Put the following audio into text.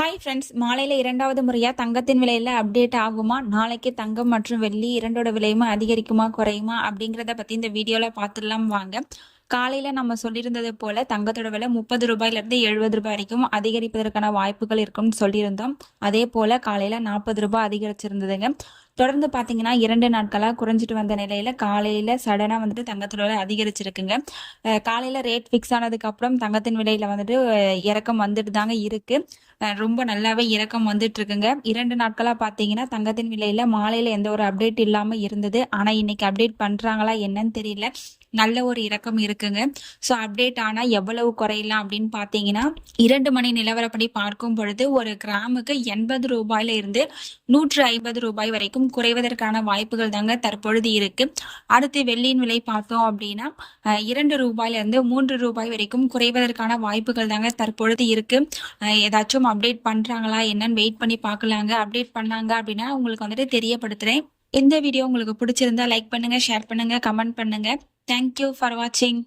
Hi friends, மாலையில் இரண்டாவது முறையாக தங்கத்தின் விலையில் அப்டேட் ஆகுமா? நாளைக்கு தங்கம் மற்றும் வெள்ளி இரண்டோட விலையுமா அதிகரிக்குமா குறையுமா அப்படிங்கிறத பற்றி இந்த வீடியோவில் பார்த்துடலாம் வாங்க. காலையில் நம்ம சொல்லியிருந்தது போல் தங்கத்தோட விலை 30 ரூபாயிலிருந்து 70 ரூபாய் வரைக்கும் அதிகரிப்பதற்கான வாய்ப்புகள் இருக்கும்னு சொல்லியிருந்தோம். அதே போல் காலையில் 40 ரூபாய் அதிகரிச்சிருந்ததுங்க. தொடர்ந்து பார்த்தீங்கன்னா 2 நாட்களாக குறைஞ்சிட்டு வந்த நிலையில் காலையில் சடனாக வந்துட்டு தங்கத்தோட விலை அதிகரிச்சிருக்குங்க. காலையில் ரேட் ஃபிக்ஸ் ஆனதுக்கப்புறம் தங்கத்தின் விலையில் வந்துட்டு இறக்கம் வந்துட்டு தாங்க இருக்குது. ரொம்ப நல்லாவே இறக்கம் வந்துட்டு இருக்குங்க. 2 நாட்களா பார்த்தீங்கன்னா தங்கத்தின் விலையில மாலையில எந்த ஒரு அப்டேட் இல்லாம இருந்தது. ஆனா இன்னைக்கு அப்டேட் பண்றாங்களா என்னன்னு தெரியல. நல்ல ஒரு இறக்கம் இருக்குங்க. ஸோ அப்டேட் ஆனா எவ்வளவு குறையலாம் அப்படின்னு பார்த்தீங்கன்னா 2 மணி நிலவரப்படி பார்க்கும் பொழுது ஒரு கிராமுக்கு 80 ரூபாயில இருந்து 150 ரூபாய் வரைக்கும் குறைவதற்கான வாய்ப்புகள் தாங்க தற்பொழுது இருக்கு. அடுத்து வெள்ளியின் விலை பார்த்தோம் அப்படின்னா 2 ரூபாயில இருந்து 3 ரூபாய் வரைக்கும் குறைவதற்கான வாய்ப்புகள் தாங்க தற்பொழுது இருக்கு. ஏதாச்சும் அப்டேட் பண்றாங்களா என்னன்னு வெயிட் பண்ணி பார்க்கலாங்க. அப்டேட் பண்ணாங்க அப்படின்னா உங்களுக்கு வந்துட்டு தெரியப்படுத்துறேன். இந்த வீடியோ உங்களுக்கு பிடிச்சிருந்தா லைக் பண்ணுங்க, ஷேர் பண்ணுங்க, கமெண்ட் பண்ணுங்க. தேங்க்யூ ஃபார் வாட்சிங்.